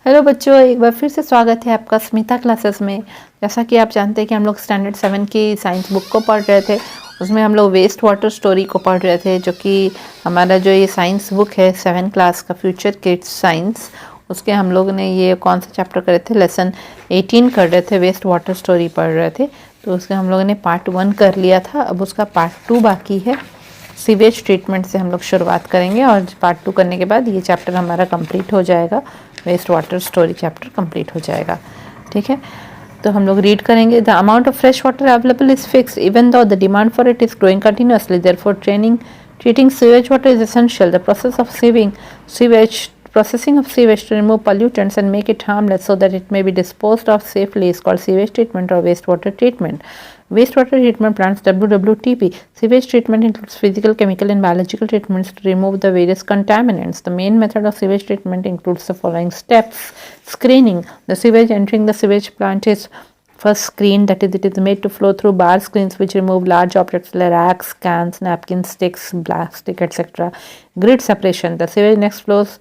Hello बच्चों, एक बार फिर से स्वागत है आपका स्मिता क्लासेस में। जैसा कि आप जानते हैं कि हम लोग स्टैंडर्ड 7 की साइंस बुक को पढ़ रहे थे। उसमें हम लोग वेस्ट वाटर स्टोरी को पढ़ रहे थे, जो कि हमारा जो ये साइंस बुक है 7 क्लास का फ्यूचर किड्स साइंस, उसके हम लोग ने ये कौन सा चैप्टर करे थे, लेसन 18 कर रहे थे, वेस्ट वाटर स्टोरी पढ़ रहे थे। तो उसके हम लोगों ने पार्ट 1 कर लिया था, अब उसका पार्ट 2 बाकी है। सीवेज ट्रीटमेंट से हम लोग शुरुआत करेंगे और पार्ट 2 करने के बाद ये चैप्टर हमारा कंप्लीट हो जाएगा, waste water story chapter complete हो जाएगा। ठीक है, तो हम लोग रीड करेंगे। The amount of fresh water available is fix even though the demand for it is growing continuously, therefore treating sewage water is essential. The process of processing of sewage to remove pollutants and make it harmless so that it may be disposed of safely is called sewage treatment or wastewater treatment. Wastewater treatment plants, WWTP. Sewage treatment includes physical, chemical and biological treatments to remove the various contaminants. The main method of sewage treatment includes the following steps. Screening. The sewage entering the sewage plant is first screened, that is, it is made to flow through bar screens which remove large objects like racks, cans, napkins, sticks, plastic, etc. Grid separation. The sewage next flows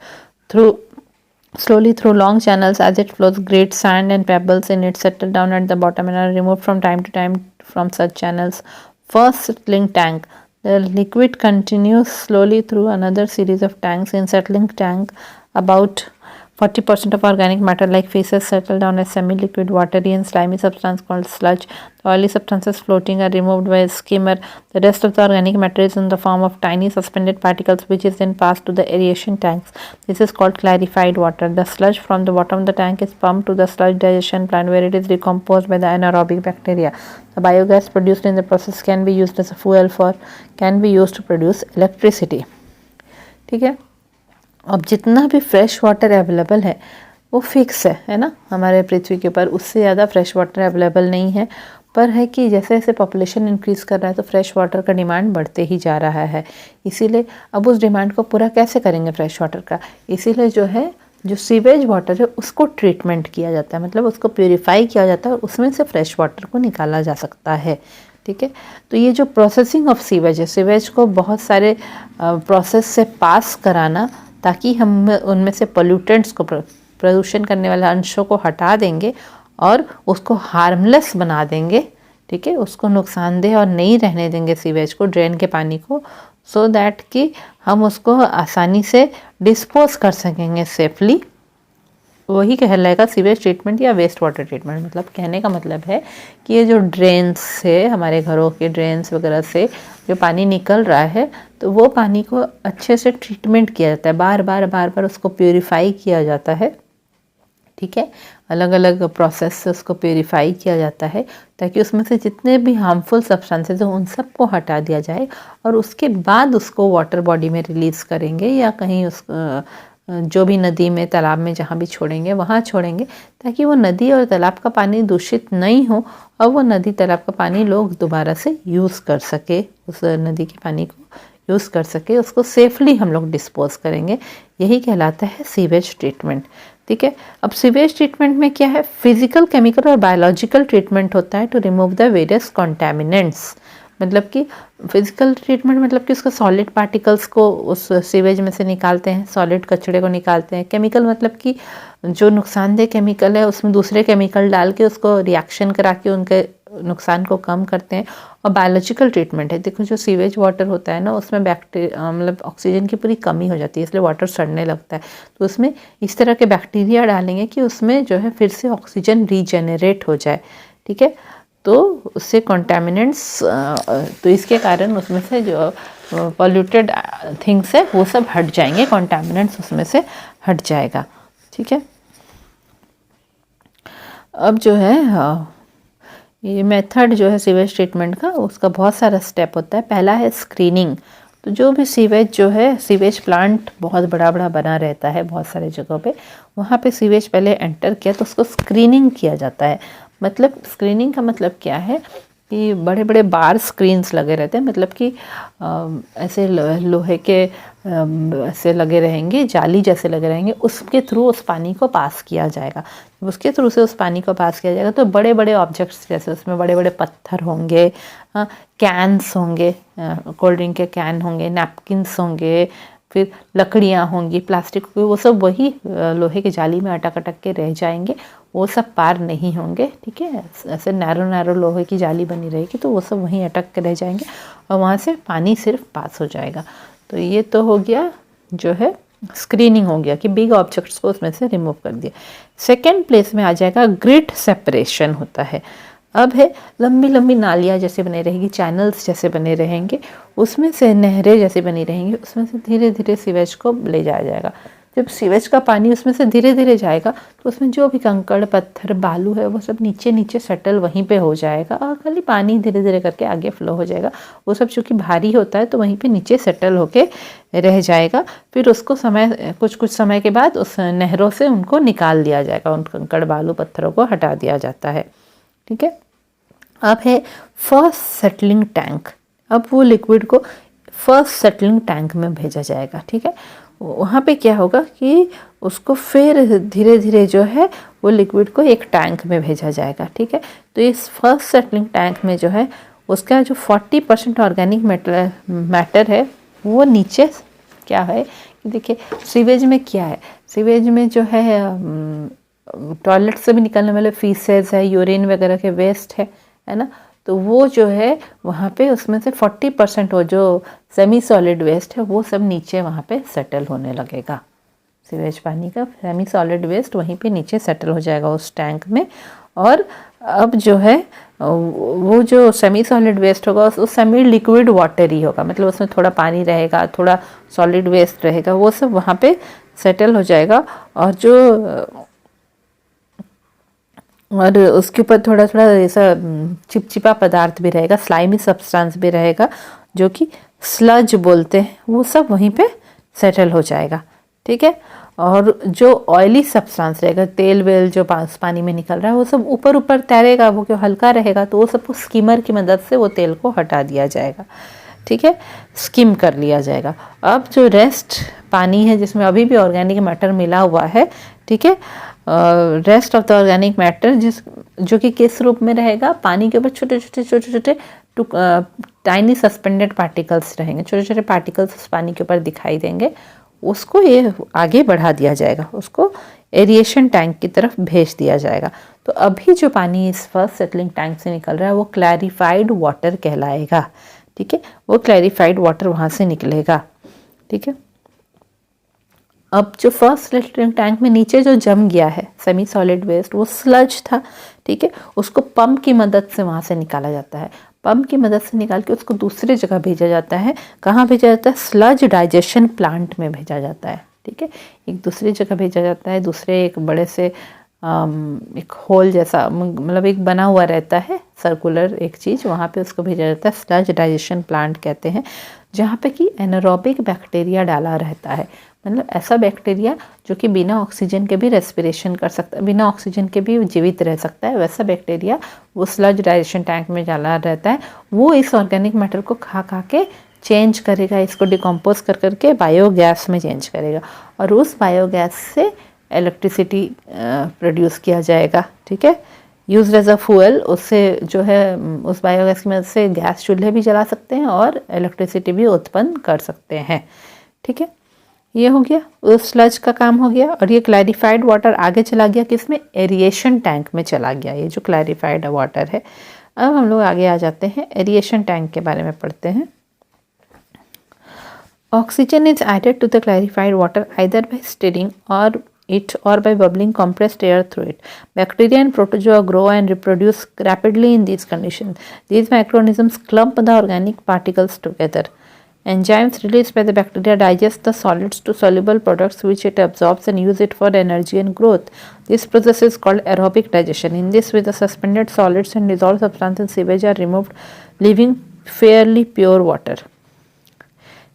slowly through long channels. As it flows, grit, sand and pebbles in it settle down at the bottom and are removed from time to time from such channels. First settling tank. The liquid continues slowly through another series of tanks. In settling tank, about 40% of organic matter like feces settle down as semi-liquid, watery and slimy substance called sludge. The oily substances floating are removed by a skimmer. The rest of the organic matter is in the form of tiny suspended particles which is then passed to the aeration tanks. This is called clarified water. The sludge from the bottom of the tank is pumped to the sludge digestion plant where it is decomposed by the anaerobic bacteria. The biogas produced in the process can be used as a fuel can be used to produce electricity. ठीक है, अब जितना भी fresh water available है वो fix है ना, हमारे पृथ्वी के ऊपर उससे ज़्यादा फ्रेश वाटर अवेलेबल नहीं है। पर है कि जैसे जैसे पॉपुलेशन इंक्रीज़ कर रहा है तो फ्रेश वाटर का डिमांड बढ़ते ही जा रहा है। इसीलिए अब उस डिमांड को पूरा कैसे करेंगे फ्रेश वाटर का, इसीलिए जो सीवेज वाटर है उसको ट्रीटमेंट किया जाता है, मतलब उसको प्योरीफाई किया जाता है और उसमें से फ्रेश वाटर को निकाला जा सकता है। ठीक है, तो ये जो प्रोसेसिंग ऑफ सीवेज है, सीवेज को बहुत सारे प्रोसेस से पास कराना ताकि हम उनमें से पोल्यूटेंट्स को, प्रदूषण करने वाले अंशों को हटा देंगे और उसको हार्मलेस बना देंगे। ठीक है, उसको नुकसानदेह और नहीं रहने देंगे सीवेज को, ड्रेन के पानी को, सो दैट कि हम उसको आसानी से डिस्पोज कर सकेंगे सेफली। वही कहलाएगा सीवेज ट्रीटमेंट या वेस्ट वाटर ट्रीटमेंट। मतलब कहने का मतलब है कि ये जो ड्रेन्स से, हमारे घरों के ड्रेन्स वगैरह से जो पानी निकल रहा है तो वो पानी को अच्छे से ट्रीटमेंट किया जाता है, बार बार उसको प्योरीफाई किया जाता है। ठीक है, अलग अलग प्रोसेस से उसको प्योरीफाई किया जाता है ताकि उसमें से जितने भी हार्मफुल सब्सटेंसेस हैं उन सब को हटा दिया जाए और उसके बाद उसको वाटर बॉडी में रिलीज़ करेंगे या कहीं उस जो भी नदी में, तालाब में, जहाँ भी छोड़ेंगे वहाँ छोड़ेंगे ताकि वो नदी और तालाब का पानी दूषित नहीं हो और वो नदी तालाब का पानी लोग दोबारा से यूज़ कर सके, उस नदी के पानी को यूज़ कर सके, उसको सेफली हम लोग डिस्पोज करेंगे। यही कहलाता है सीवेज ट्रीटमेंट। ठीक है, अब सीवेज ट्रीटमेंट में क्या है, फिजिकल, केमिकल और बायोलॉजिकल ट्रीटमेंट होता है टू रिमूव द वेरियस कॉन्टेमिनेंट्स। मतलब कि फिजिकल ट्रीटमेंट मतलब कि उसका सॉलिड पार्टिकल्स को उस सीवेज में से निकालते हैं, सॉलिड कचड़े को निकालते हैं। केमिकल मतलब कि जो नुकसानदेह केमिकल है उसमें दूसरे केमिकल डाल के उसको रिएक्शन करा के उनके नुकसान को कम करते हैं। और बायोलॉजिकल ट्रीटमेंट है, देखो जो सीवेज वाटर होता है ना उसमें बैक्टीरिया, मतलब ऑक्सीजन की पूरी कमी हो जाती है, इसलिए वाटर सड़ने लगता है। तो उसमें इस तरह के बैक्टीरिया डालेंगे कि उसमें जो है फिर से ऑक्सीजन रीजेनरेट हो जाए। ठीक है, तो उससे कॉन्टेमिनेंट्स, तो इसके कारण उसमें से जो पॉल्यूटेड थिंग्स है वो सब हट जाएंगे, कॉन्टेमिनेंट्स उसमें से हट जाएगा। ठीक है, अब जो है ये मेथड जो है सीवेज ट्रीटमेंट का, उसका बहुत सारा स्टेप होता है। पहला है स्क्रीनिंग। तो जो भी सीवेज जो है, सीवेज प्लांट बहुत बड़ा बना रहता है बहुत सारे जगहों पे, वहाँ पे सीवेज पहले एंटर किया तो उसको स्क्रीनिंग किया जाता है। मतलब स्क्रीनिंग का मतलब क्या है कि बड़े बड़े बार स्क्रीन्स लगे रहते हैं, मतलब कि ऐसे लोहे के ऐसे लगे रहेंगे, जाली जैसे लगे रहेंगे, उसके थ्रू उस पानी को पास किया जाएगा। उसके थ्रू से उस पानी को पास किया जाएगा तो बड़े बड़े ऑब्जेक्ट्स, जैसे उसमें बड़े बड़े पत्थर होंगे, कैन्स होंगे, कोल्ड ड्रिंक के कैन होंगे, नैपकिन्स होंगे, फिर लकड़ियाँ होंगी, प्लास्टिक होगी, वो सब वही लोहे की जाली में अटक अटक के रह जाएंगे, वो सब पार नहीं होंगे। ठीक है, ऐसे नैरो लोहे की जाली बनी रहेगी तो वो सब वहीं अटक के रह जाएंगे और वहाँ से पानी सिर्फ पास हो जाएगा। तो ये तो हो गया जो है स्क्रीनिंग हो गया कि बिग ऑब्जेक्ट्स को उसमें से रिमूव कर दिया। सेकेंड प्लेस में आ जाएगा ग्रिड सेपरेशन होता है। अब है लंबी लंबी नालियाँ जैसे बने रहेगी, चैनल्स जैसे बने रहेंगे, उसमें से नहरें जैसे बनी रहेंगी, उसमें से धीरे धीरे सीवेज को ले जाया जाएगा। जब सीवेज का पानी उसमें से धीरे धीरे जाएगा तो उसमें जो भी कंकड़ पत्थर बालू है वो सब नीचे नीचे सेटल वहीं पे हो जाएगा और खाली पानी धीरे धीरे करके आगे फ्लो हो जाएगा। वो सब चूँकि भारी होता है तो वहीं पे नीचे सेटल होके रह जाएगा। फिर उसको कुछ समय के बाद उस नहरों से उनको निकाल दिया जाएगा, उन कंकड़ बालू पत्थरों को हटा दिया जाता है। ठीक है, अब है फर्स्ट सेटलिंग टैंक। अब वो लिक्विड को फर्स्ट सेटलिंग टैंक में भेजा जाएगा। ठीक है, वहाँ पे क्या होगा कि उसको फिर धीरे धीरे जो है वो लिक्विड को एक टैंक में भेजा जाएगा। ठीक है, तो इस फर्स्ट सेटलिंग टैंक में जो है उसका जो 40% ऑर्गेनिक मैटर है वो नीचे क्या है कि देखिए सीवेज में क्या है, सीवेज में जो है टॉयलेट से भी निकलने वाले फीसेस है, यूरिन वगैरह के वेस्ट है ना, तो वो जो है वहाँ पे उसमें से 40% वो जो सेमी सॉलिड वेस्ट है वो सब नीचे वहाँ पे सेटल होने लगेगा। सीवेज पानी का सेमी सॉलिड वेस्ट वहीं पे नीचे सेटल हो जाएगा उस टैंक में। और अब जो है वो जो सेमी सॉलिड वेस्ट होगा उस सेमी लिक्विड वाटर ही होगा, मतलब उसमें थोड़ा पानी रहेगा, थोड़ा सॉलिड वेस्ट रहेगा, वो सब वहाँ पे सेटल हो जाएगा। और उसके ऊपर थोड़ा थोड़ा ऐसा चिपचिपा पदार्थ भी रहेगा, स्लाइमी सब्सटेंस भी रहेगा जो कि स्लज बोलते हैं, वो सब वहीं पे सेटल हो जाएगा। ठीक है, और जो ऑयली सब्सटेंस रहेगा, तेल वेल जो पानी में निकल रहा है वो सब ऊपर ऊपर तैरेगा, वो क्यों हल्का रहेगा तो वो सब स्कीमर की मदद से वो तेल को हटा दिया जाएगा। ठीक है, स्किम कर लिया जाएगा। अब जो रेस्ट पानी है जिसमें अभी भी ऑर्गेनिक मैटर मिला हुआ है, ठीक है, rest of the organic matter जो कि किस रूप में रहेगा, पानी के ऊपर छोटे छोटे टाइनी सस्पेंडेड पार्टिकल्स रहेंगे, छोटे छोटे पार्टिकल्स पानी के ऊपर दिखाई देंगे, उसको ये आगे बढ़ा दिया जाएगा, उसको एरिएशन टैंक की तरफ भेज दिया जाएगा। तो अभी जो पानी इस फर्स्ट सेटलिंग टैंक से निकल रहा है वो क्लैरिफाइड वाटर कहलाएगा। ठीक है, वो क्लैरिफाइड वाटर वहाँ से निकलेगा। ठीक है, अब जो फर्स्ट सेटलिंग टैंक में नीचे जो जम गया है सेमी सॉलिड वेस्ट वो स्लज था। ठीक है, उसको पंप की मदद से वहाँ से निकाला जाता है, पंप की मदद से निकाल के उसको दूसरी जगह भेजा जाता है। कहाँ भेजा जाता है? स्लज डाइजेशन प्लांट में भेजा जाता है। ठीक है, एक दूसरी जगह भेजा जाता है, दूसरे एक बड़े से एक होल जैसा मतलब एक बना हुआ रहता है सर्कुलर एक चीज़, वहाँ पे उसको भेजा जाता है, स्लज डाइजेशन प्लांट कहते हैं, जहाँ पे कि एनारोबिक बैक्टीरिया डाला रहता है, मतलब ऐसा बैक्टीरिया जो कि बिना ऑक्सीजन के भी रेस्पिरेशन कर सकता है, बिना ऑक्सीजन के भी जीवित रह सकता है, वैसा बैक्टीरिया वो स्लज डाइजेशन टैंक में डाला रहता है। वो इस ऑर्गेनिक मैटर को खा के चेंज करेगा, इसको डिकम्पोज कर करके बायोगैस में चेंज करेगा और उस बायोगैस से इलेक्ट्रिसिटी प्रोड्यूस किया जाएगा। ठीक है, यूज एज अ फ्यूल, उससे जो है उस बायोगैस की मदद से गैस चूल्हे भी जला सकते हैं और इलेक्ट्रिसिटी भी उत्पन्न कर सकते हैं। ठीक है, ये हो गया, उस स्लज का काम हो गया। और ये क्लैरिफाइड वाटर आगे चला गया किसमें? एरिएशन टैंक में चला गया, ये जो क्लैरिफाइड वाटर है। अब हम लोग आगे आ जाते हैं, एरिएशन टैंक के बारे में पढ़ते हैं। Oxygen is added to the clarified water either by stirring it or by bubbling compressed air through it. Bacteria and protozoa grow and reproduce rapidly in these conditions. These microorganisms clump the organic particles together. Enzymes released by the bacteria digest the solids to soluble products which it absorbs and use it for energy and growth. This process is called aerobic digestion. In this way, the suspended solids and dissolved substances in sewage are removed, leaving fairly pure water.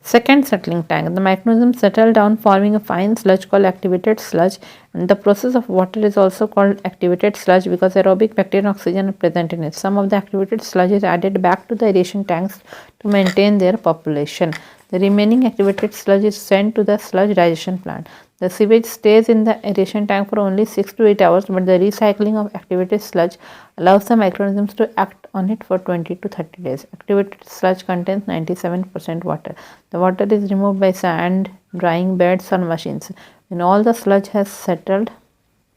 Second settling tank. The microorganisms settle down, forming a fine sludge called activated sludge, and the process of water is also called activated sludge because aerobic bacteria and oxygen are present in it. Some of the activated sludge is added back to the aeration tanks to maintain their population. The remaining activated sludge is sent to the sludge digestion plant. The sewage stays in the aeration tank for only 6 to 8 hours, but the recycling of activated sludge allows the microorganisms to act on it for 20 to 30 days. Activated sludge contains 97% water. The water is removed by sand, drying beds or machines. When all the sludge has settled,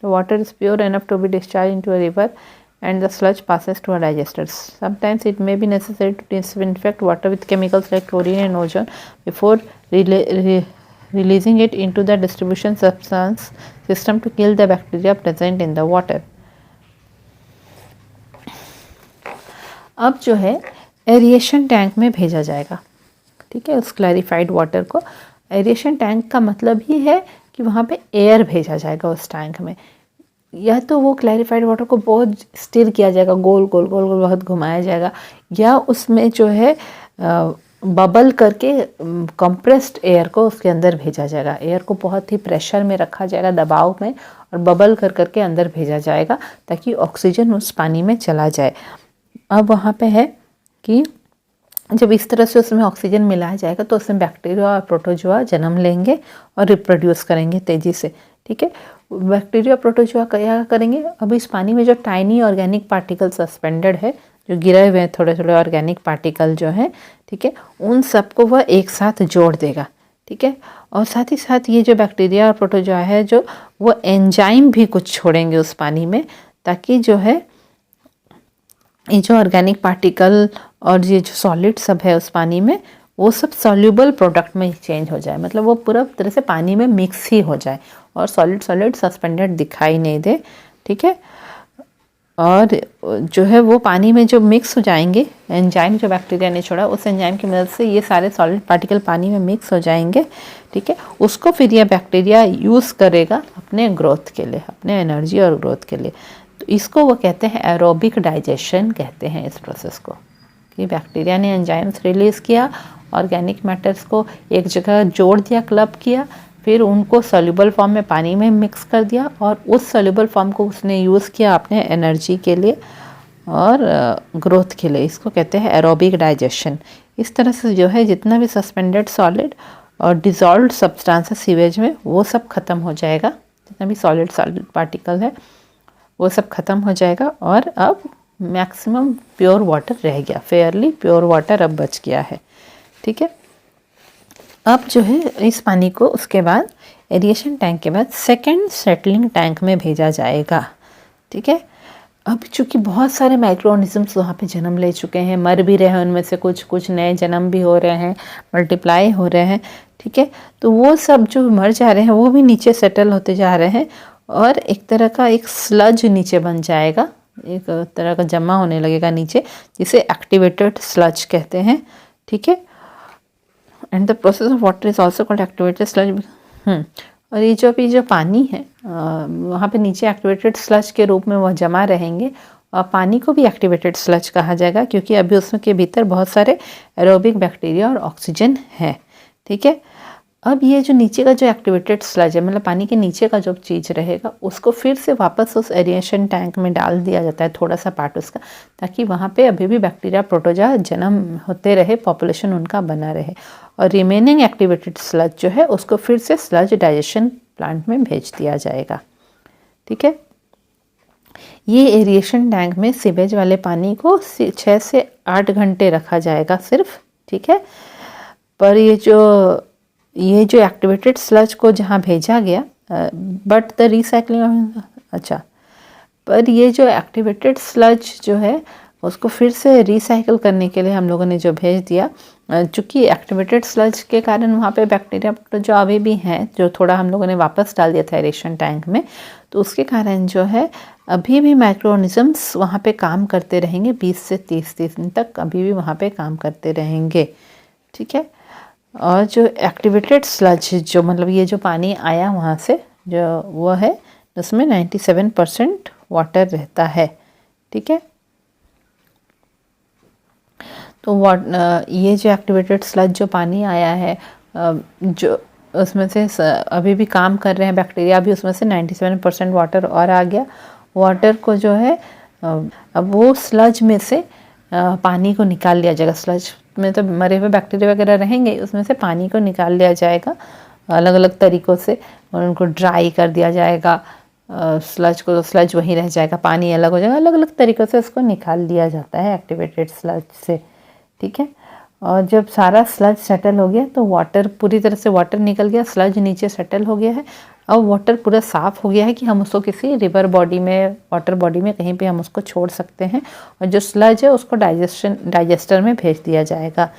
the water is pure enough to be discharged into a river and the sludge passes to a digester. Sometimes it may be necessary to disinfect water with chemicals like chlorine and ozone before releasing it into the distribution substance system to kill the bacteria present in the water. अब जो है aeration tank में भेजा जाएगा, ठीक है, उस clarified water को। एरिएशन टैंक का मतलब ही है कि वहाँ पे एयर भेजा जाएगा उस टैंक में, या तो वो क्लैरिफाइड वाटर को बहुत स्टिर किया जाएगा, गोल गोल गोल गोल बहुत घुमाया जाएगा, या उसमें जो है बबल करके कंप्रेस्ड एयर को उसके अंदर भेजा जाएगा। एयर को बहुत ही प्रेशर में रखा जाएगा, दबाव में, और बबल कर करके अंदर भेजा जाएगा ताकि ऑक्सीजन उस पानी में चला जाए। अब वहाँ पे है कि जब इस तरह से उसमें ऑक्सीजन मिलाया जाएगा तो उसमें बैक्टीरिया और प्रोटोजोआ जन्म लेंगे और रिप्रोड्यूस करेंगे तेज़ी से, ठीक है। बैक्टीरिया प्रोटोजोआ क्या करेंगे, अब इस पानी में जो टाइनी ऑर्गेनिक पार्टिकल सस्पेंडेड है, जो गिरे हुए हैं थोड़े थोड़े ऑर्गेनिक पार्टिकल जो हैं, ठीक है, उन सबको वह एक साथ जोड़ देगा, ठीक है। और साथ ही साथ ये जो बैक्टीरिया और प्रोटोजोआ है जो वो एंजाइम भी कुछ छोड़ेंगे उस पानी में, ताकि जो है ये जो ऑर्गेनिक पार्टिकल और ये जो सॉलिड सब है उस पानी में वो सब सॉल्यूबल प्रोडक्ट में चेंज हो जाए, मतलब वो पूरा तरह से पानी में मिक्स ही हो जाए और सॉलिड सॉलिड सस्पेंडेड दिखाई नहीं दे, ठीक है। और जो है वो पानी में जो मिक्स हो जाएंगे, एंजाइम जो बैक्टीरिया ने छोड़ा उस एंजाइम की मदद से ये सारे सॉलिड पार्टिकल पानी में मिक्स हो जाएंगे, ठीक है। उसको फिर ये बैक्टीरिया यूज़ करेगा अपने ग्रोथ के लिए, अपने एनर्जी और ग्रोथ के लिए। तो इसको वो कहते हैं एरोबिक डाइजेशन कहते हैं इस प्रोसेस को, कि बैक्टीरिया ने एंजाइम्स रिलीज़ किया, ऑर्गेनिक मैटर्स को एक जगह जोड़ दिया, क्लब किया, फिर उनको सॉल्युबल फॉर्म में पानी में मिक्स कर दिया और उस सॉल्युबल फॉर्म को उसने यूज़ किया अपने एनर्जी के लिए और ग्रोथ के लिए। इसको कहते हैं एरोबिक डाइजेशन। इस तरह से जो है जितना भी सस्पेंडेड सॉलिड और डिज़ोल्व्ड सब्सटेंसेस सीवेज में वो सब ख़त्म हो जाएगा, जितना भी सॉलिड सॉलिड पार्टिकल है वो सब ख़त्म हो जाएगा और अब मैक्सिमम प्योर वाटर रह गया, फेयरली प्योर वाटर अब बच गया है, ठीक है। अब जो है इस पानी को उसके बाद एरिएशन टैंक के बाद सेकंड सेटलिंग टैंक में भेजा जाएगा, ठीक है। अब चूँकि बहुत सारे माइक्रो ऑर्गेनिजम्स वहाँ पे जन्म ले चुके हैं, मर भी रहे हैं उनमें से कुछ नए जन्म भी हो रहे हैं, मल्टीप्लाई हो रहे हैं, ठीक है। तो वो सब जो मर जा रहे हैं वो भी नीचे सेटल होते जा रहे हैं और एक तरह का एक स्लज नीचे बन जाएगा, एक तरह का जमा होने लगेगा नीचे, जिसे एक्टिवेटेड स्लज कहते हैं, ठीक है। And the process of water is also called activated sludge. और ये जो पानी है वहाँ पे नीचे एक्टिवेटेड स्लज के रूप में वह जमा रहेंगे और पानी को भी एक्टिवेटेड स्लज कहा जाएगा क्योंकि अभी उसमें के भीतर बहुत सारे एरोबिक बैक्टीरिया और ऑक्सीजन है, ठीक है। अब ये जो नीचे का जो एक्टिवेटेड स्लज है, मतलब पानी के नीचे का जो चीज़ रहेगा उसको फिर से वापस उस एरिएशन टैंक में डाल दिया जाता है, थोड़ा सा पार्ट उसका, ताकि वहाँ पे अभी भी बैक्टीरिया प्रोटोजा जन्म होते रहे, पॉपुलेशन उनका बना रहे। और रिमेनिंग एक्टिवेटेड स्लज जो है उसको फिर से स्लज डाइजेशन प्लांट में भेज दिया जाएगा, ठीक है। ये एरिएशन टैंक में सीवेज वाले पानी को 6 से 8 घंटे रखा जाएगा सिर्फ, ठीक है। पर ये जो एक्टिवेटेड स्लज को जहाँ भेजा गया बट द रिसाइकलिंग, अच्छा, पर ये जो एक्टिवेटेड स्लज जो है उसको फिर से रिसाइकल करने के लिए हम लोगों ने जो भेज दिया, चूँकि एक्टिवेटेड स्लज के कारण वहाँ पे बैक्टीरिया जो अभी भी हैं, जो थोड़ा हम लोगों ने वापस डाल दिया था एरेशन टैंक में, तो उसके कारण जो है अभी भी माइक्रो ऑर्गेनिजम्स वहाँ पे काम करते रहेंगे, 20 से 30 दिन तक अभी भी वहाँ पे काम करते रहेंगे, ठीक है। और जो एक्टिवेटेड स्लज जो मतलब ये जो पानी आया वहाँ से जो वो है उसमें 97% वाटर रहता है, ठीक है। तो ये जो एक्टिवेटेड स्लज जो पानी आया है जो उसमें से अभी भी काम कर रहे हैं बैक्टीरिया, भी उसमें से 97% वाटर और आ गया। वाटर को जो है अब वो स्लज में से पानी को निकाल लिया जाएगा, स्लज उसमें तो मरे हुए बैक्टीरिया वगैरह रहेंगे, उसमें से पानी को निकाल लिया जाएगा अलग अलग तरीक़ों से, और उनको ड्राई कर दिया जाएगा। स्लज को, तो स्लज वहीं रह जाएगा, पानी अलग हो जाएगा, अलग अलग तरीक़ों से उसको निकाल लिया जाता है एक्टिवेटेड स्लज से। ठीक है, और जब सारा स्लज सेटल हो गया तो वाटर, पूरी तरह से वाटर निकल गया, स्लज नीचे सेटल हो गया है। अब वाटर पूरा साफ़ हो गया है कि हम उसको किसी रिवर बॉडी में, वाटर बॉडी में कहीं पे हम उसको छोड़ सकते हैं, और जो स्लज है उसको डाइजेस्टर में भेज दिया जाएगा।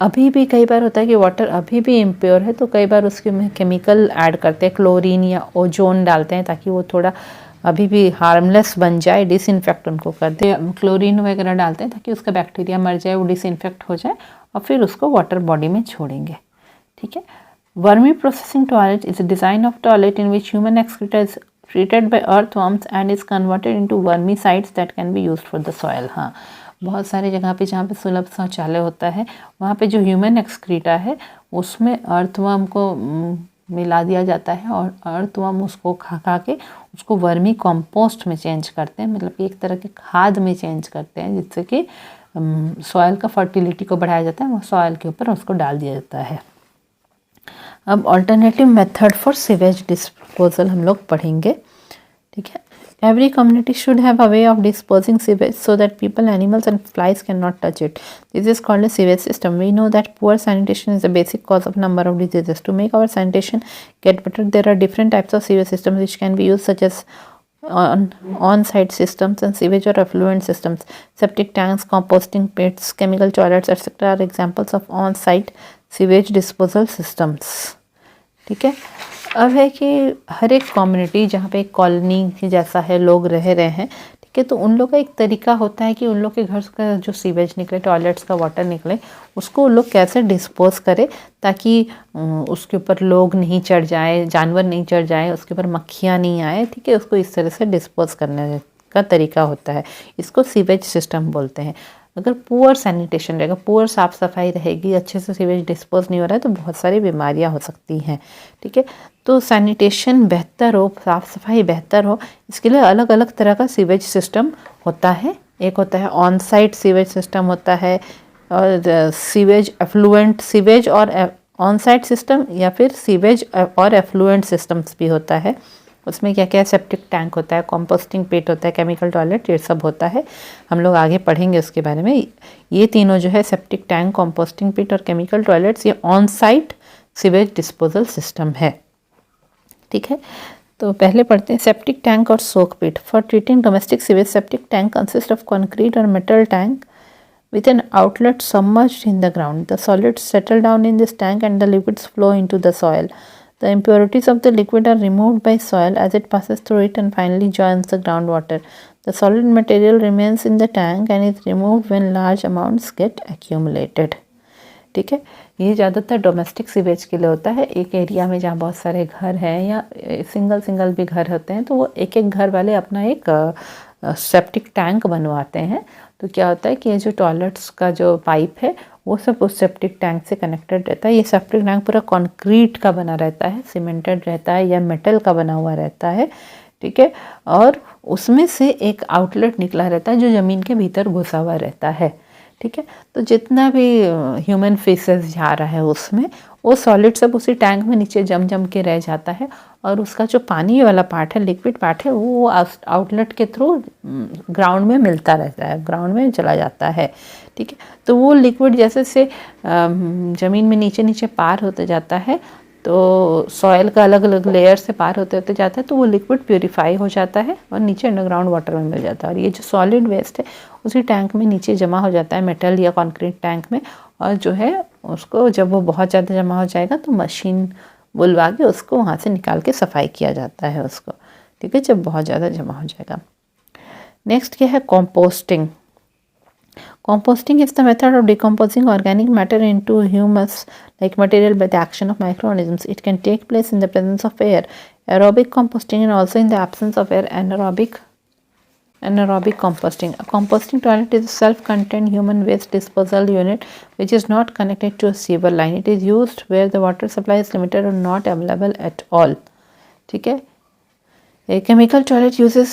अभी भी कई बार होता है कि वाटर अभी भी इम्प्योर है, तो कई बार उसके में केमिकल ऐड करते हैं, क्लोरीन या ओजोन डालते हैं ताकि वो थोड़ा अभी भी हार्मलेस बन जाए, डिसइंफेक्ट उनको करते हैं। क्लोरीन वगैरह डालते हैं ताकि उसका बैक्टीरिया मर जाए, वो डिसइंफेक्ट हो जाए, और फिर उसको वाटर बॉडी में छोड़ेंगे। ठीक है, vermi processing toilet is a design of toilet in which human excreta is treated by earthworms and is converted into vermicides that can be used for the soil। हाँ, बहुत सारी जगह पे जहाँ पे सुलभ शौचालय होता है, वहाँ पे जो ह्यूमन एक्सक्रीटा है उसमें अर्थवर्म को मिला दिया जाता है, और अर्थवर्म उसको खा के उसको वर्मी कंपोस्ट में चेंज करते हैं, मतलब कि एक तरह के खाद में चेंज करते हैं, जिससे कि सॉइल का फर्टिलिटी को बढ़ाया जाता है, वो सॉइल के ऊपर उसको डाल दिया जाता है। अब alternative method for sewage disposal हम लोग पढ़ेंगे। ठीक है, every community should have a way of disposing sewage so that people, animals and flies cannot touch it. This is called a sewage system. We know that poor sanitation is a basic cause of number of diseases. To make our sanitation get better, there are different types of sewage systems which can be used, such as on-site systems and sewage or effluent systems. Septic tanks, composting pits, chemical toilets, etc. are examples of on-site sewage disposal systems. ठीक है, अब है कि हर एक community जहाँ पे एक colony के जैसा है, लोग रह रहे हैं, ठीक है, तो उन लोग का एक तरीका होता है कि उन लोग के घर का जो सीवेज निकले, टॉयलेट्स का वाटर निकले, उसको उन लोग कैसे डिस्पोज करें ताकि उसके ऊपर लोग नहीं चढ़ जाए, जानवर नहीं चढ़ जाए, उसके ऊपर मक्खियाँ नहीं आए। ठीक है, उसको इस तरह से डिस्पोज करने का तरीका होता है, इसको सीवेज सिस्टम बोलते हैं। अगर पुअर सैनिटेशन रहेगा, पुअर साफ़ सफाई रहेगी, अच्छे से सीवेज डिस्पोज नहीं हो रहा है, तो बहुत सारी बीमारियां हो सकती हैं। ठीक है, तो सैनिटेशन बेहतर हो, साफ़ सफाई बेहतर हो, इसके लिए अलग अलग तरह का सीवेज सिस्टम होता है। एक होता है ऑन साइट सीवेज सिस्टम होता है, और सीवेज एफ्लुएंट सीवेज और ऑन साइट सिस्टम, या फिर सीवेज और एफ्लुएंट सिस्टम्स भी होता है। उसमें क्या क्या, सेप्टिक टैंक होता है, कंपोस्टिंग पिट होता है, केमिकल टॉयलेट, ये सब होता है। हम लोग आगे पढ़ेंगे उसके बारे में। ये तीनों जो है, सेप्टिक टैंक, कंपोस्टिंग पिट और केमिकल टॉयलेट्स, ये on site sewage disposal system है। ठीक है, तो पहले पढ़ते हैं सेप्टिक टैंक और soak pit. For treating domestic sewage, septic tank consist of concrete और metal tank with an outlet submerged in the ground. The solids settle down in this tank and the liquids flow into the soil. The impurities of the liquid are removed by soil as it passes through it and finally joins the groundwater. The solid material remains in the tank and is removed when large amounts get accumulated. ठीक है, ये ज़्यादातर domestic sewage के लिए होता है। एक area में जहाँ बहुत सारे घर हैं या सिंगल भी घर होते हैं, तो वो एक एक घर वाले अपना एक सेप्टिक टैंक बनवाते हैं। तो क्या होता है कि ये जो टॉयलेट्स का जो पाइप है वो सब उस सेप्टिक टैंक से कनेक्टेड रहता है। ये सेप्टिक टैंक पूरा कंक्रीट का बना रहता है, सीमेंटेड रहता है या मेटल का बना हुआ रहता है। ठीक है, और उसमें से एक आउटलेट निकला रहता है जो ज़मीन के भीतर घुसा हुआ रहता है। ठीक है, तो जितना भी ह्यूमन फेसेस जा रहा है उसमें, वो सॉलिड सब उसी टैंक में नीचे जम के रह जाता है, और उसका जो पानी वाला पार्ट है, लिक्विड पार्ट है, वो आउटलेट के थ्रू ग्राउंड में मिलता रहता है, ग्राउंड में चला जाता है। ठीक है, तो वो लिक्विड जैसे से ज़मीन में नीचे पार होते जाता है, तो सॉयल का अलग अलग लेयर से पार होते जाता है, तो वो लिक्विड प्योरीफाई हो जाता है और नीचे अंडरग्राउंड वाटर में मिल जाता है। और ये जो सॉलिड वेस्ट है उसी टैंक में नीचे जमा हो जाता है, मेटल या कंक्रीट टैंक में, और जो है उसको जब वो बहुत ज़्यादा जमा हो जाएगा तो मशीन बुलवा के उसको वहाँ से निकाल के सफाई किया जाता है उसको। ठीक है, जब बहुत ज़्यादा जमा हो जाएगा। नेक्स्ट क्या है, composting. Composting is the method of decomposing organic matter into humus-like material by the action of microorganisms. It can take place in the presence of air, aerobic composting, and also in the absence of air, anaerobic composting. A composting toilet is a self-contained human waste disposal unit which is not connected to a sewer line. It is used where the water supply is limited or not available at all. ठीक है, a chemical toilet uses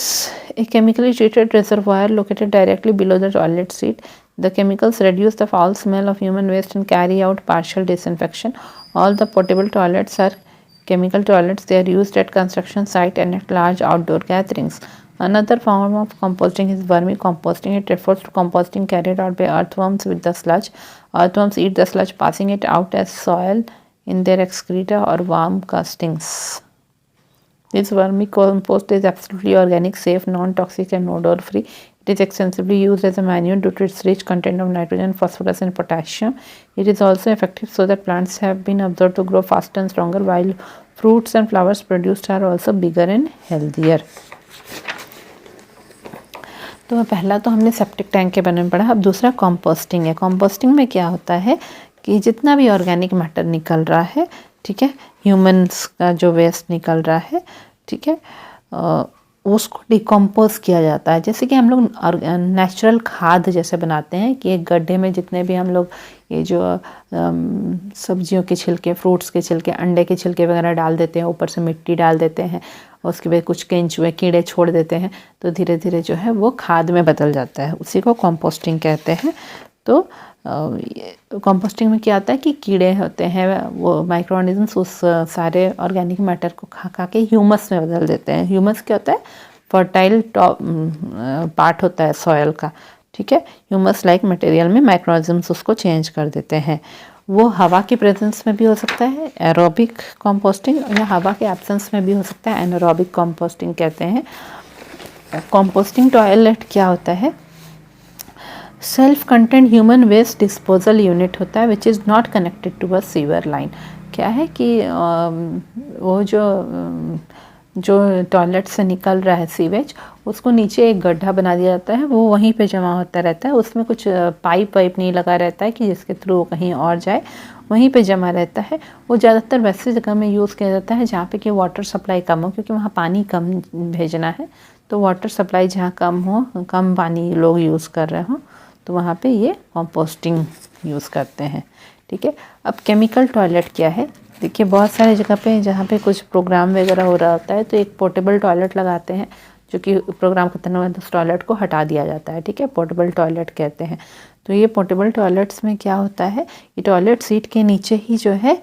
a chemically treated reservoir located directly below the toilet seat. The chemicals reduce the foul smell of human waste and carry out partial disinfection. All the portable toilets are chemical toilets. They are used at construction site and at large outdoor gatherings. Another form of composting is vermicomposting. It refers to composting carried out by earthworms with the sludge. Earthworms eat the sludge, passing it out as soil in their excreta or worm castings. This vermicompost is absolutely organic, safe, non-toxic and odor-free. It is extensively used as a manure due to its rich content of nitrogen, phosphorus and potassium. It is also effective so that plants have been observed to grow faster and stronger, while fruits and flowers produced are also bigger and healthier. तो पहला तो हमने septic tank के बारे में पढ़ा. अब दूसरा कंपोस्टिंग है. कंपोस्टिंग में क्या होता है कि जितना भी ऑर्गेनिक मैटर निकल रहा है, ठीक है, ह्यूमन्स का जो वेस्ट निकल रहा है, ठीक है, उसको डिकम्पोज किया जाता है. जैसे कि हम लोग नेचुरल खाद जैसे बनाते हैं कि एक गड्ढे में जितने भी हम लोग ये जो सब्जियों के छिलके, फ्रूट्स के छिलके, अंडे के छिलके वगैरह डाल देते हैं, ऊपर से मिट्टी डाल देते हैं, उसके बाद कुछ केंचुए कीड़े छोड़ देते हैं, तो धीरे धीरे जो है वो खाद में बदल जाता है. उसी को कंपोस्टिंग कहते हैं. तो कंपोस्टिंग में क्या होता है कि कीड़े होते हैं, वो माइक्रो ऑर्गेनिजम्स उस सारे ऑर्गेनिक मैटर को खा खा के ह्यूमस में बदल देते हैं. ह्यूमस क्या होता है? फर्टाइल पार्ट होता है सॉयल का, ठीक है. ह्यूमस लाइक मटेरियल में माइक्रो ऑर्गेनिजम्स उसको चेंज कर देते हैं. वो हवा की प्रेजेंस में भी हो सकता है एरोबिक कंपोस्टिंग, या हवा के एब्सेंस में भी हो सकता है एनारोबिक कंपोस्टिंग कहते हैं. कंपोस्टिंग टॉयलेट क्या होता है? Self content human waste disposal unit होता है which is not connected to a sewer line. क्या है कि वो जो टॉयलेट से निकल रहा है सीवेज, उसको नीचे एक गड्ढा बना दिया जाता है, वो वहीं पे जमा होता रहता है. उसमें कुछ पाइप नहीं लगा रहता है कि जिसके थ्रू कहीं और जाए, वहीं पे जमा रहता है. वो ज़्यादातर वैसे जगह में यूज़ किया जाता है जहाँ पे कि वाटर सप्लाई कम हो, क्योंकि वहाँ पानी कम भेजना है. तो वाटर सप्लाई जहाँ कम हो, कम पानी लोग यूज़ कर रहे हों, तो वहाँ पे ये कंपोस्टिंग यूज़ करते हैं, ठीक है. अब केमिकल टॉयलेट क्या है? देखिए, बहुत सारे जगह पे जहाँ पे कुछ प्रोग्राम वगैरह हो रहा होता है तो एक पोर्टेबल टॉयलेट लगाते हैं, जो कि प्रोग्राम खत्म होने उस टॉयलेट को हटा दिया जाता है, ठीक है. पोर्टेबल टॉयलेट कहते हैं. तो ये पोर्टेबल टॉयलेट्स में क्या होता है, ये टॉयलेट सीट के नीचे ही जो है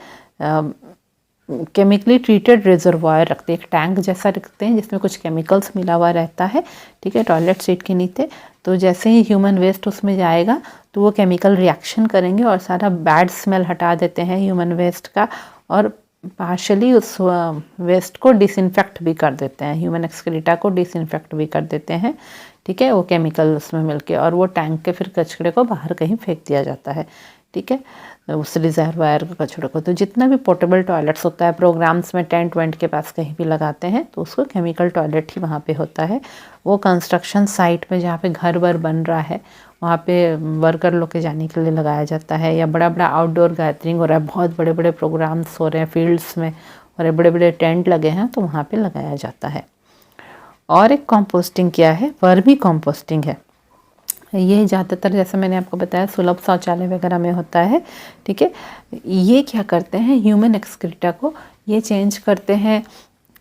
केमिकली ट्रीटेड रिजर्वायर रखते हैं. एक टैंक जैसा रखते हैं जिसमें कुछ केमिकल्स मिला हुआ रहता है, ठीक है, टॉयलेट सीट के नीचे. तो जैसे ही ह्यूमन वेस्ट उसमें जाएगा तो वो केमिकल रिएक्शन करेंगे और सारा बैड स्मेल हटा देते हैं ह्यूमन वेस्ट का, और पार्शली उस वेस्ट को डिसइंफेक्ट भी कर देते हैं, ह्यूमन एक्सक्रीटा को डिसइंफेक्ट भी कर देते हैं, ठीक है, वो केमिकल उसमें मिलके. और वो टैंक के फिर कचरे को बाहर कहीं फेंक दिया जाता है, ठीक है, उस रिजर्वायर के कचड़े को. तो जितना भी पोर्टेबल टॉयलेट्स होता है, प्रोग्राम्स में टेंट वेंट के पास कहीं भी लगाते हैं तो उसको केमिकल टॉयलेट ही वहाँ पे होता है. वो कंस्ट्रक्शन साइट पे जहाँ पे घर वर बन रहा है, वहाँ पे वर्कर लोग के जाने के लिए लगाया जाता है. या बड़ा बड़ा आउटडोर गैदरिंग हो रहा है, बहुत बड़े बड़े प्रोग्राम्स हो रहे हैं फील्ड्स में, और बड़े बड़े टेंट लगे हैं, तो वहाँ पे लगाया जाता है. और एक कंपोस्टिंग क्या है? वर्मी कंपोस्टिंग है. ये ज़्यादातर, जैसे मैंने आपको बताया, सुलभ शौचालय वगैरह में होता है, ठीक है. ये क्या करते हैं, ह्यूमन एक्सक्रीटा को ये चेंज करते हैं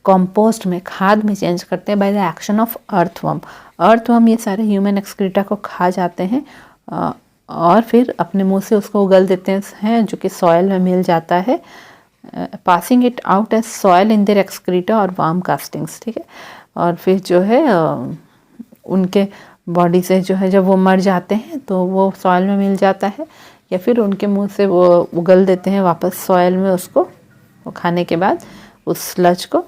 कंपोस्ट में, खाद में चेंज करते हैं by the action of earthworm. Earthworm ये सारे ह्यूमन एक्सक्रीटा को खा जाते हैं और फिर अपने मुंह से उसको उगल देते हैं, जो कि सॉयल में मिल जाता है, passing it out as soil in their excreta और वर्म कास्टिंग्स, ठीक है. और फिर जो है उनके बॉडी से जो है, जब वो मर जाते हैं तो वो सॉयल में मिल जाता है, या फिर उनके मुंह से वो उगल देते हैं वापस सॉयल में उसको, वो खाने के बाद उस स्लज को.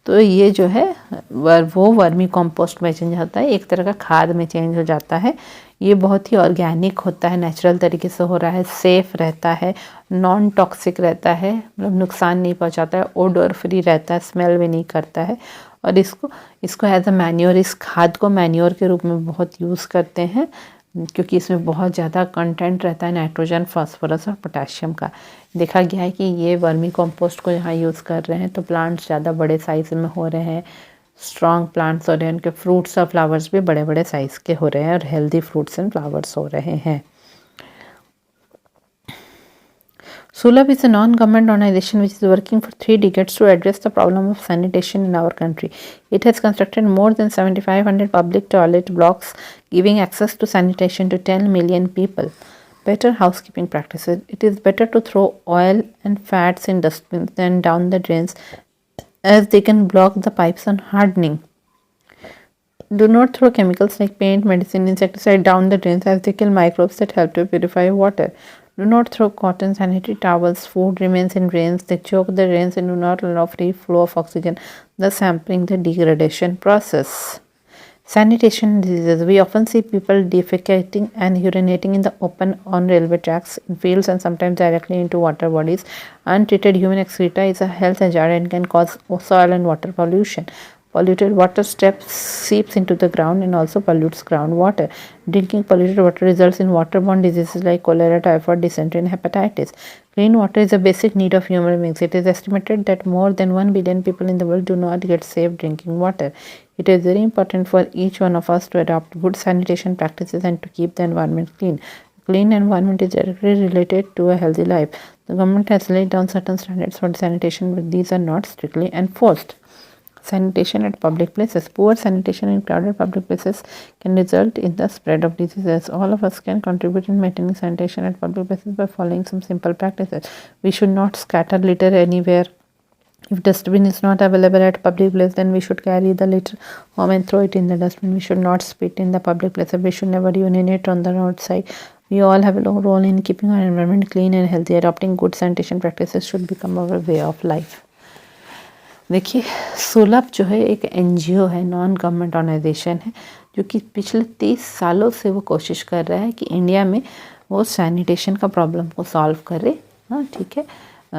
तो ये जो है वो वर्मी कंपोस्ट में चेंज होता है, एक तरह का खाद में चेंज हो जाता है. ये बहुत ही ऑर्गेनिक होता है, नेचुरल तरीके से हो रहा है, सेफ़ रहता है, नॉन टॉक्सिक रहता है, मतलब नुकसान नहीं पहुंचाता है, ओडोर फ्री रहता है, स्मेल भी नहीं करता है. और इसको एज अ मैन्योर, इस खाद को मैन्योर के रूप में बहुत यूज़ करते हैं, क्योंकि इसमें बहुत ज़्यादा कंटेंट रहता है नाइट्रोजन, फास्फोरस और पोटेशियम का. देखा गया है कि ये वर्मी कंपोस्ट को यहाँ यूज़ कर रहे हैं तो प्लांट्स ज़्यादा बड़े साइज़ में हो रहे हैं, स्ट्रॉन्ग प्लांट्स हो रहे हैं, उनके फ्रूट्स और फ्लावर्स भी बड़े बड़े साइज़ के हो रहे हैं, और हेल्दी फ्रूट्स एंड फ्लावर्स हो रहे हैं. Sulabh is a non-government organization which is working for 3 decades to address the problem of sanitation in our country. It has constructed more than 7,500 public toilet blocks, giving access to sanitation to 10 million people. Better housekeeping practices. It is better to throw oil and fats in dustbins than down the drains, as they can block the pipes on hardening. Do not throw chemicals like paint, medicine, insecticide down the drains, as they kill microbes that help to purify water. Do not throw cotton, sanitary towels, food remains in drains. They choke the drains and do not allow free flow of oxygen, thus hampering the degradation process. Sanitation diseases. We often see people defecating and urinating in the open on railway tracks, in fields, and sometimes directly into water bodies. Untreated human excreta is a health hazard and can cause soil and water pollution. Polluted water seeps into the ground and also pollutes groundwater. Drinking polluted water results in waterborne diseases like cholera, typhoid, dysentery, and hepatitis. Clean water is a basic need of human beings. It is estimated that more than 1 billion people in the world do not get safe drinking water. It is very important for each one of us to adopt good sanitation practices and to keep the environment clean. A clean environment is directly related to a healthy life. The government has laid down certain standards for sanitation, but these are not strictly enforced. Sanitation at public places. Poor sanitation in crowded public places can result in the spread of diseases. All of us can contribute in maintaining sanitation at public places by following some simple practices. We should not scatter litter anywhere. If dustbin is not available at public place, then we should carry the litter home and throw it in the dustbin. We should not spit in the public places. We should never urinate on the roadside. We all have a role in keeping our environment clean and healthy. Adopting good sanitation practices should become our way of life. देखिए, सुलभ जो है एक NGO है, non government organisation है, जो कि पिछले 30 सालों से वो कोशिश कर रहा है कि इंडिया में वो सैनिटेशन का प्रॉब्लम को सॉल्व करे। हाँ, ठीक है,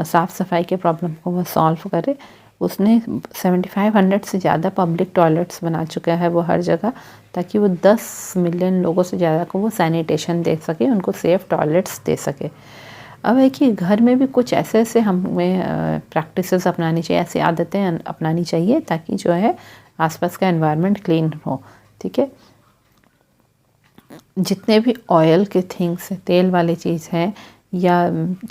साफ़ सफाई के प्रॉब्लम को वो सॉल्व करे। उसने 7500 से ज़्यादा पब्लिक टॉयलेट्स बना चुका है वो हर जगह, ताकि वो 10 मिलियन लोगों से ज़्यादा को वो सैनिटेशन दे सके, उनको सेफ़ टॉयलेट्स दे सके। अब है कि घर में भी कुछ ऐसे हमें प्रैक्टिसेस अपनानी चाहिए, ऐसी आदतें अपनानी चाहिए ताकि जो है आसपास का एनवायरनमेंट क्लीन हो। ठीक है, जितने भी ऑयल के थिंग्स हैं, तेल वाली चीज़ हैं या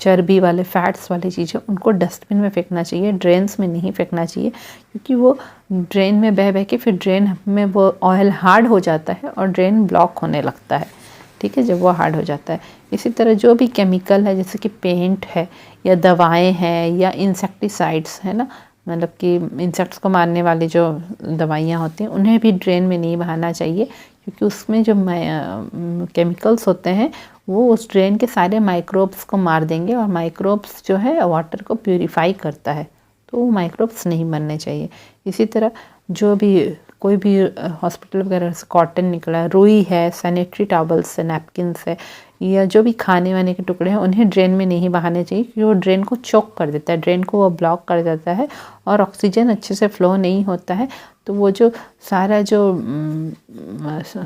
चर्बी वाले फैट्स वाली चीज़ें, उनको डस्टबिन में फेंकना चाहिए, ड्रेन्स में नहीं फेंकना चाहिए, क्योंकि वो ड्रेन में बह के फिर ड्रेन में वो ऑयल हार्ड हो जाता है और ड्रेन ब्लॉक होने लगता है। ठीक है, जब वो हार्ड हो जाता है। इसी तरह जो भी केमिकल है, जैसे कि पेंट है या दवाएं हैं या इंसेक्टिसाइड्स है ना, मतलब कि इंसेक्ट्स को मारने वाली जो दवाइयाँ होती हैं, उन्हें भी ड्रेन में नहीं बहाना चाहिए, क्योंकि उसमें जो केमिकल्स होते हैं वो उस ड्रेन के सारे माइक्रोब्स को मार देंगे, और माइक्रोब्स जो है वाटर को प्यूरिफाई करता है, तो वो माइक्रोब्स नहीं मरने चाहिए। इसी तरह जो भी कोई भी हॉस्पिटल वगैरह से कॉटन निकला है, रुई है, सैनिटरी टॉवल्स है, नैपकिन्स है, या जो भी खाने वाने के टुकड़े हैं, उन्हें ड्रेन में नहीं बहाने चाहिए, क्योंकि वो ड्रेन को चोक कर देता है, ड्रेन को वो ब्लॉक कर देता है और ऑक्सीजन अच्छे से फ्लो नहीं होता है। तो वो जो सारा जो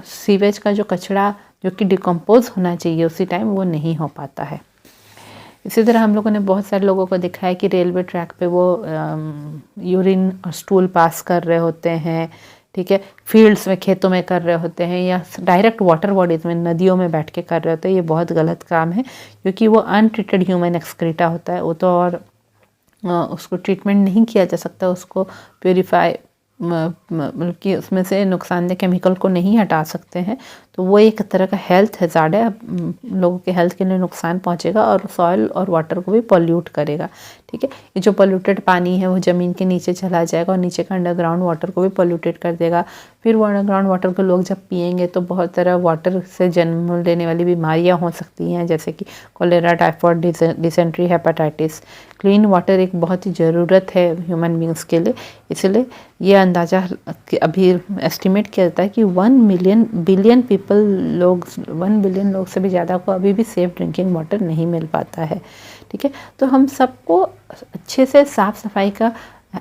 सीवेज का जो कचरा जो कि डिकम्पोज होना चाहिए उसी टाइम, वो नहीं हो पाता है। इसी तरह हम लोगों ने बहुत सारे लोगों को देखा है कि रेलवे ट्रैक पे वो यूरिन और स्टूल पास कर रहे होते हैं। ठीक है, फील्ड्स में, खेतों में कर रहे होते हैं, या डायरेक्ट वाटर बॉडीज़ में, नदियों में बैठ के कर रहे होते हैं। ये बहुत गलत काम है, क्योंकि वो अनट्रीटेड ह्यूमन एक्सक्रीटा होता है, वो तो और उसको ट्रीटमेंट नहीं किया जा सकता, उसको प्योरीफाई मतलब कि उसमें से नुकसानदेह केमिकल को नहीं हटा सकते हैं। तो वो एक तरह का हेल्थ हैज़ार्ड है, लोगों के हेल्थ के लिए नुकसान पहुंचेगा और सॉइल और वाटर को भी पॉल्यूट करेगा। ठीक है, ये जो पॉल्यूटेड पानी है वो ज़मीन के नीचे चला जाएगा और नीचे का अंडरग्राउंड वाटर को भी पॉल्यूटेड कर देगा। फिर वो अंडरग्राउंड वाटर को लोग जब पिएंगे तो बहुत तरह वाटर से जन्म लेने वाली बीमारियां हो सकती हैं, जैसे कि cholera, typhoid, dysentery, hepatitis. Clean water एक बहुत ही ज़रूरत है ह्यूमन बींग्स के लिए। इसलिए ये अंदाज़ा अभी एस्टिमेट किया जाता है कि 1 बिलियन लोग से भी ज़्यादा को अभी भी सेफ़ ड्रिंकिंग वाटर नहीं मिल पाता है। ठीक है, तो हम सबको अच्छे से साफ़ सफाई का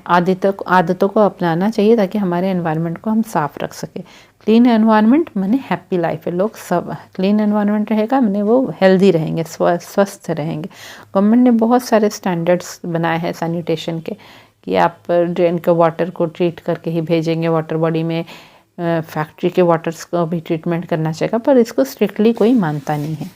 आदतों को अपनाना चाहिए, ताकि हमारे एनवायरनमेंट को हम साफ़ रख सकें। क्लीन एनवायरनमेंट माने हैप्पी लाइफ है। लोग सब क्लीन एनवायरनमेंट रहेगा माने वो हेल्दी रहेंगे, स्वस्थ रहेंगे। गवर्नमेंट ने बहुत सारे स्टैंडर्ड्स बनाए हैं सैनिटेशन के, कि आप ड्रेन के वाटर को ट्रीट करके ही भेजेंगे वाटर बॉडी में, फैक्ट्री के वाटर्स को भी ट्रीटमेंट करना चाहिए, पर इसको स्ट्रिक्टली कोई मानता नहीं है।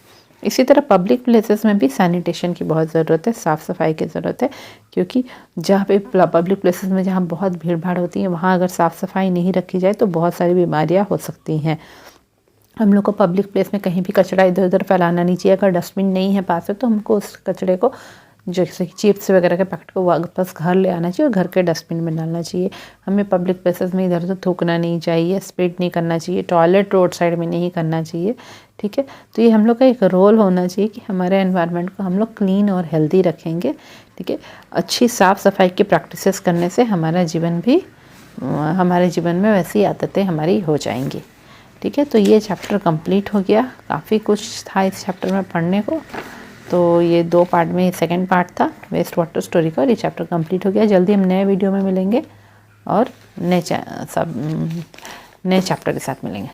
इसी तरह पब्लिक प्लेसेस में भी सैनिटेशन की बहुत ज़रूरत है, साफ़ सफाई की ज़रूरत है, क्योंकि जहाँ पे पब्लिक प्लेसेस में जहाँ बहुत भीड़ भाड़ होती है वहाँ अगर साफ़ सफाई नहीं रखी जाए तो बहुत सारी बीमारियाँ हो सकती हैं। हम लोग को पब्लिक प्लेस में कहीं भी कचरा इधर उधर फैलाना नहीं चाहिए। अगर डस्टबिन नहीं है पास में तो हमको उस कचरे को, जैसे कि चिप्स वगैरह के पैकेट को वापस घर ले आना चाहिए और घर के डस्टबिन में डालना चाहिए। हमें पब्लिक प्लेसेस में इधर उधर थूकना नहीं चाहिए, स्पिट नहीं करना चाहिए, टॉयलेट रोड साइड में नहीं करना चाहिए। ठीक है, तो ये हम लोग का एक रोल होना चाहिए कि हमारे एनवायरनमेंट को हम लोग क्लीन और हेल्दी रखेंगे। ठीक है, अच्छी साफ़ सफाई की प्रैक्टिसेस करने से हमारे जीवन में वैसी आदतें हमारी हो जाएंगी। ठीक है, तो ये चैप्टर कंप्लीट हो गया। काफ़ी कुछ था इस चैप्टर में पढ़ने को, तो ये 2 पार्ट में सेकंड पार्ट था वेस्ट वाटर स्टोरी का, और ये चैप्टर कंप्लीट हो गया। जल्दी हम नए वीडियो में मिलेंगे और नए चैप्टर के साथ मिलेंगे।